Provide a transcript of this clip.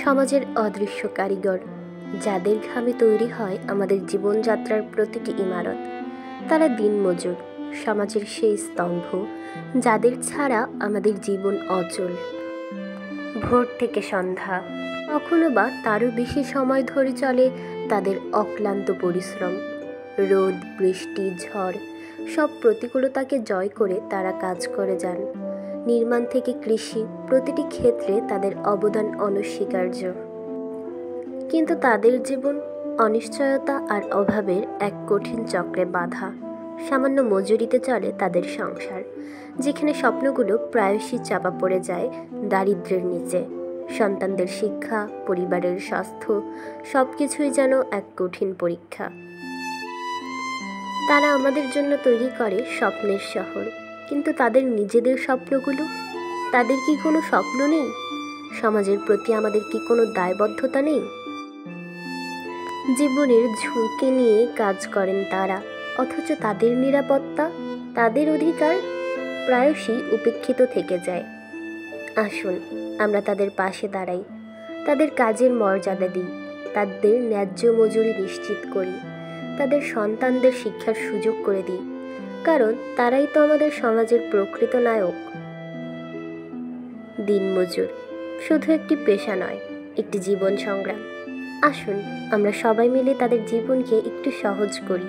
সমাজের অদৃশ্য কারিগর, যাদের ঘামে তৈরি হয় আমাদের জীবনযাত্রার প্রতিটি ইমারত। তারা দিনমজুর, সমাজের সেই স্তম্ভ যাদের ছাড়া আমাদের জীবন অচল। ভোর থেকে সন্ধ্যা, কখনো বা তারও বেশি সময় ধরে চলে তাদের অক্লান্ত পরিশ্রম। রোদ, বৃষ্টি, ঝড় সব প্রতিকূলতাকে জয় করে তারা কাজ করে যান। নির্মাণ থেকে কৃষি, প্রতিটি ক্ষেত্রে তাদের অবদান অনস্বীকার্য। কিন্তু তাদের জীবন অনিশ্চয়তা আর অভাবের এক কঠিন চক্রে বাঁধা। সামান্য মজুরিতে চলে তাদের সংসার, যেখানে স্বপ্নগুলো প্রায়শই চাপা পড়ে যায় দারিদ্র্যের নিচে। সন্তানদের শিক্ষা, পরিবারের স্বাস্থ্য, সব কিছুই যেন এক কঠিন পরীক্ষা। তারা আমাদের জন্য তৈরি করে স্বপ্নের শহর, কিন্তু তাদের নিজেদের স্বপ্নগুলো, তাদের কি কোনো স্বপ্ন নেই? সমাজের প্রতি আমাদের কি কোনো দায়বদ্ধতা নেই? জীবনের ঝুঁকি নিয়ে কাজ করেন তারা, অথচ তাদের নিরাপত্তা, তাদের অধিকার প্রায়শই উপেক্ষিত থেকে যায়। আসুন আমরা তাদের পাশে দাঁড়াই, তাদের কাজের মর্যাদা দিই, তাদের ন্যায্য মজুরি নিশ্চিত করি, তাদের সন্তানদের শিক্ষার সুযোগ করে দিই, কারণ তারাই তো আমাদের সমাজের প্রকৃত নায়ক। দিনমজুর শুধু একটি পেশা নয়, একটি জীবন সংগ্রাম। আসুন আমরা সবাই মিলে তাদের জীবনকে একটু সহজ করি।